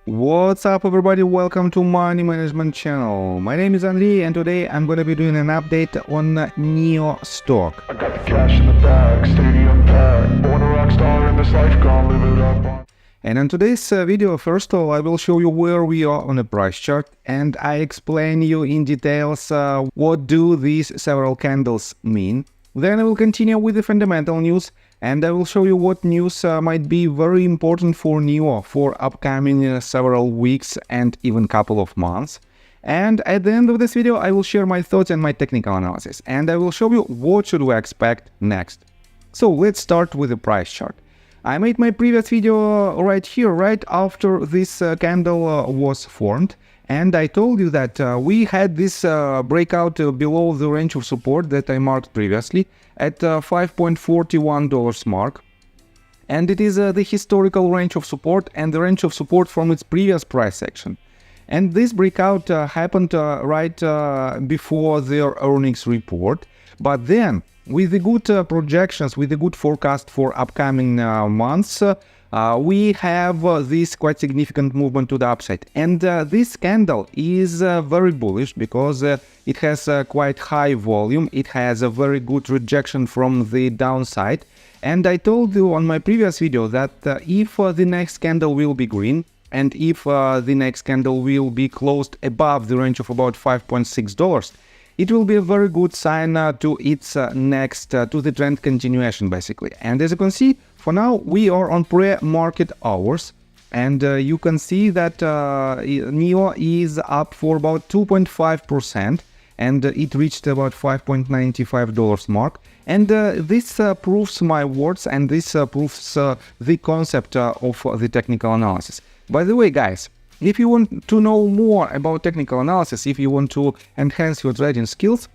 What's up everybody, welcome to Money Management channel. My name is Andrei and today I'm gonna be doing an update on NIO Stock. I got the cash in the bag, stadium packed. Born a rock star in this life, gonna live it up. And in today's video, first of all, I will show you where we are on a price chart and I explain you in details what do these several candles mean. Then I will continue with the fundamental news and I will show you what news might be very important for NIO for upcoming several weeks and even couple of months. And at the end of this video, I will share my thoughts and my technical analysis and I will show you what should we expect next. So let's start with the price chart. I made my previous video right here, right after this candle was formed. And I told you that we had this breakout below the range of support that I marked previously at $5.41 mark. And it is the historical range of support and the range of support from its previous price action. And this breakout happened right before their earnings report. But then, with the good projections, with the good forecast for upcoming months, we have this quite significant movement to the upside. And this candle is very bullish because it has quite high volume. It has a very good rejection from the downside. And I told you on my previous video that if the next candle will be green, and if the next candle will be closed above the range of about $5.6, it will be a very good sign to its to the trend continuation basically. And as you can see, for now we are on pre-market hours and you can see that NIO is up for about 2.5% and it reached about $5.95 mark. And this proves my words and this proves the concept of the technical analysis. By the way, guys, if you want to know more about technical analysis, if you want to enhance your trading skills,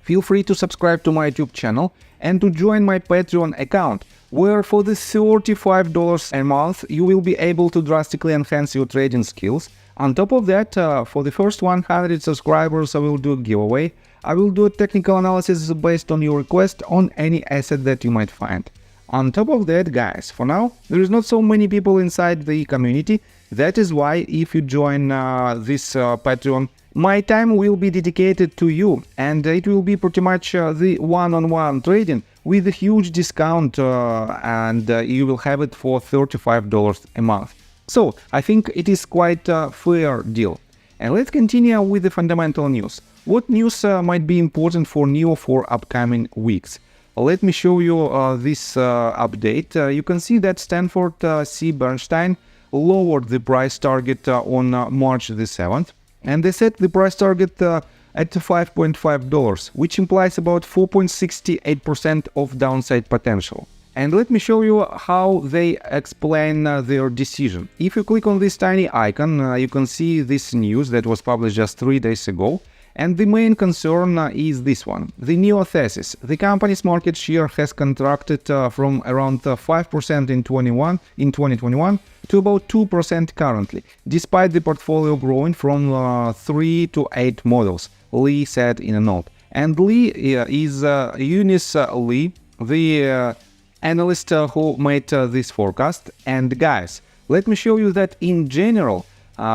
feel free to subscribe to my YouTube channel and to join my Patreon account, where for the $35 a month you will be able to drastically enhance your trading skills. On top of that, for the first 100 subscribers I will do a giveaway. I will do a technical analysis based on your request on any asset that you might find. On top of that, guys, for now, there is not so many people inside the community. That is why if you join this Patreon, my time will be dedicated to you and it will be pretty much the one-on-one trading with a huge discount and you will have it for $35 a month. So I think it is quite a fair deal. And let's continue with the fundamental news. What news might be important for NIO for upcoming weeks? Let me show you this update. You can see that Stanford C. Bernstein lowered the price target on March the 7th, and they set the price target at $5.5, which implies about 4.68% of downside potential. And let me show you how they explain their decision. If you click on this tiny icon, you can see this news that was published just 3 days ago. And the main concern is this one, the NIO thesis. The company's market share has contracted from around 5% in 2021 to about 2% currently, despite the portfolio growing from 3 to 8 models, Lee said in a note. And Lee is Eunice Lee, the analyst who made this forecast. And guys, let me show you that in general,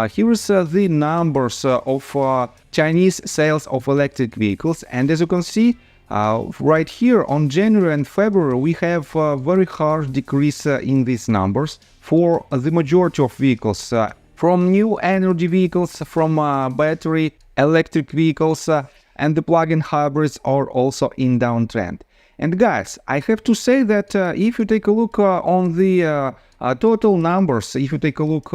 here is the numbers of Chinese sales of electric vehicles, and as you can see right here on January and February we have a very harsh decrease in these numbers for the majority of vehicles, from new energy vehicles, from battery electric vehicles, and the plug-in hybrids are also in downtrend. And guys, I have to say that if you take a look on the total numbers, if you take a look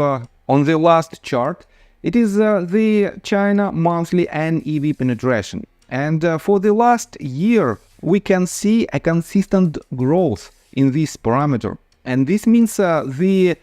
on the last chart, it is the China monthly NEV penetration. And for the last year, we can see a consistent growth in this parameter. And this means the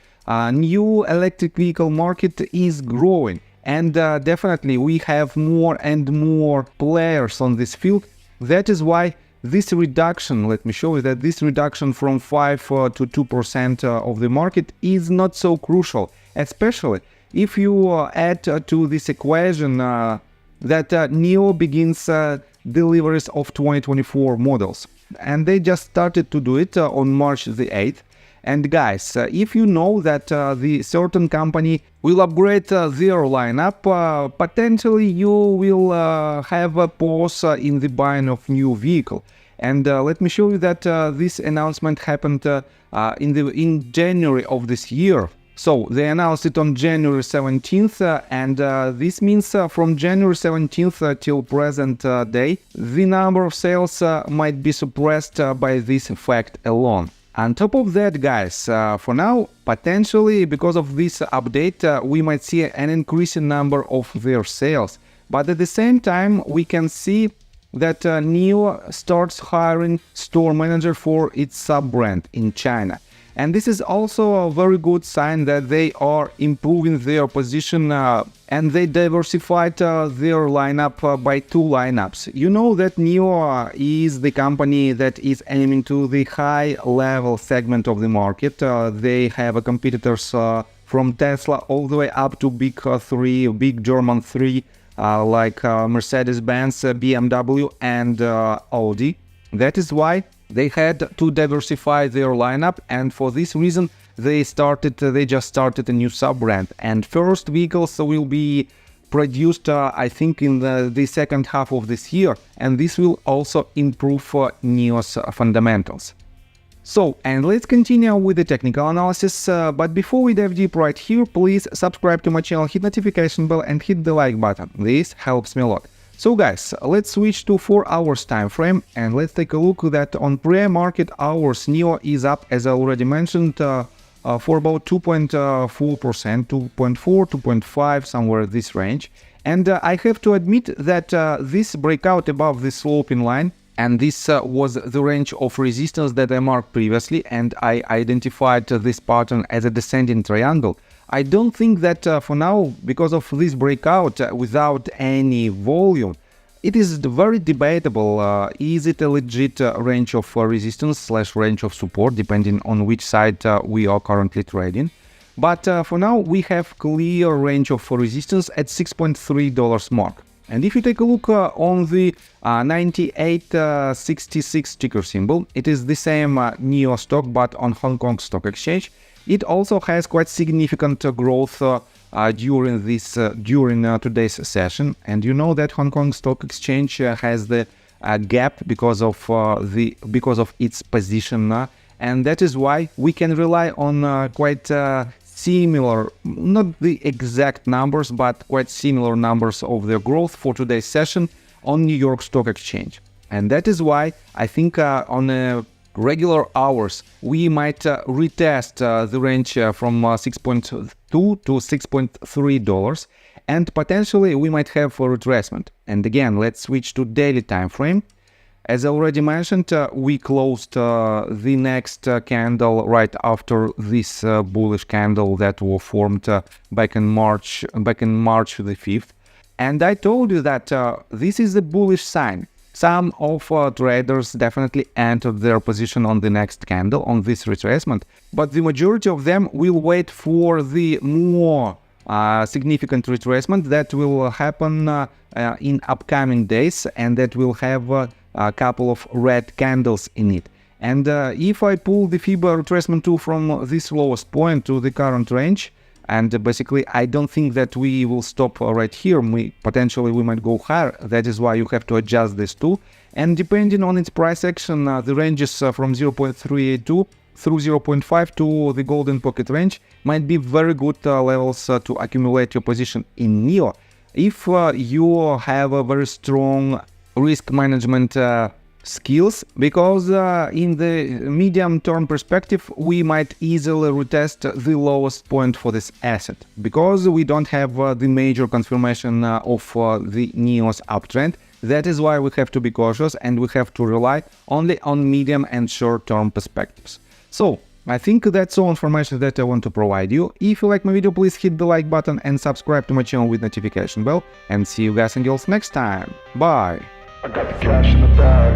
new electric vehicle market is growing. And definitely we have more and more players on this field. That is why this reduction, let me show you that this reduction from 5 to 2% of the market is not so crucial, especially if you add to this equation that NIO begins deliveries of 2024 models. And they just started to do it on March the 8th. And guys, if you know that the certain company will upgrade their lineup, potentially you will have a pause in the buying of new vehicle. And let me show you that this announcement happened in January of this year. So they announced it on January 17th, and this means from January 17th till present day, the number of sales might be suppressed by this fact alone. On top of that, guys, for now, potentially because of this update, we might see an increasing number of their sales. But at the same time, we can see that NIO starts hiring store manager for its sub-brand in China. And this is also a very good sign that they are improving their position and they diversified their lineup by 2 lineups. You know that NIO is the company that is aiming to the high-level segment of the market. They have competitors from Tesla all the way up to big German 3 like Mercedes-Benz, BMW and Audi. That is why they had to diversify their lineup, and for this reason they just started a new sub-brand, and first vehicles will be produced I think in the second half of this year, and this will also improve NIO's fundamentals. So, and let's continue with the technical analysis, but before we dive deep right here, please subscribe to my channel, hit notification bell and hit the like button. This helps me a lot. So guys, let's switch to 4 hours time frame and let's take a look that on pre-market hours NIO is up, as I already mentioned, for about 2.4%, 2.4, 2.5, somewhere this range. And I have to admit that this breakout above the sloping line, and this was the range of resistance that I marked previously, and I identified this pattern as a descending triangle. I don't think that for now, because of this breakout without any volume, it is very debatable. Is it a legit range of resistance / range of support, depending on which side we are currently trading? But for now, we have clear range of resistance at $6.3 mark. And if you take a look on the 9866 ticker symbol, it is the same NIO stock but on Hong Kong Stock Exchange. It also has quite significant growth during today's session, and you know that Hong Kong Stock Exchange has the gap because of its position, and that is why we can rely on quite similar, not the exact numbers, but quite similar numbers of their growth for today's session on New York Stock Exchange. And that is why I think on regular hours we might retest the range from $6.2 to $6.3, and potentially we might have a retracement. And again, let's switch to daily time frame. As I already mentioned, we closed the next candle right after this bullish candle that was formed back in March the 5th. And I told you that this is a bullish sign. Some of traders definitely entered their position on the next candle, on this retracement, but the majority of them will wait for the more significant retracement that will happen in upcoming days, and that will have a couple of red candles in it. And if I pull the FIBA retracement tool from this lowest point to the current range, and basically I don't think that we will stop right here, potentially we might go higher. That is why you have to adjust this tool, and depending on its price action, the ranges from 0.382 through 0.5 to the golden pocket range might be very good levels to accumulate your position in NIO if you have a very strong risk management skills, because in the medium-term perspective we might easily retest the lowest point for this asset, because we don't have the major confirmation of the NIO's uptrend. That is why we have to be cautious and we have to rely only on medium and short-term perspectives. So I think that's all information that I want to provide you. If you like my video, please hit the like button and subscribe to my channel with notification bell, and see you guys and girls next time. Bye! I got the cash in the bag.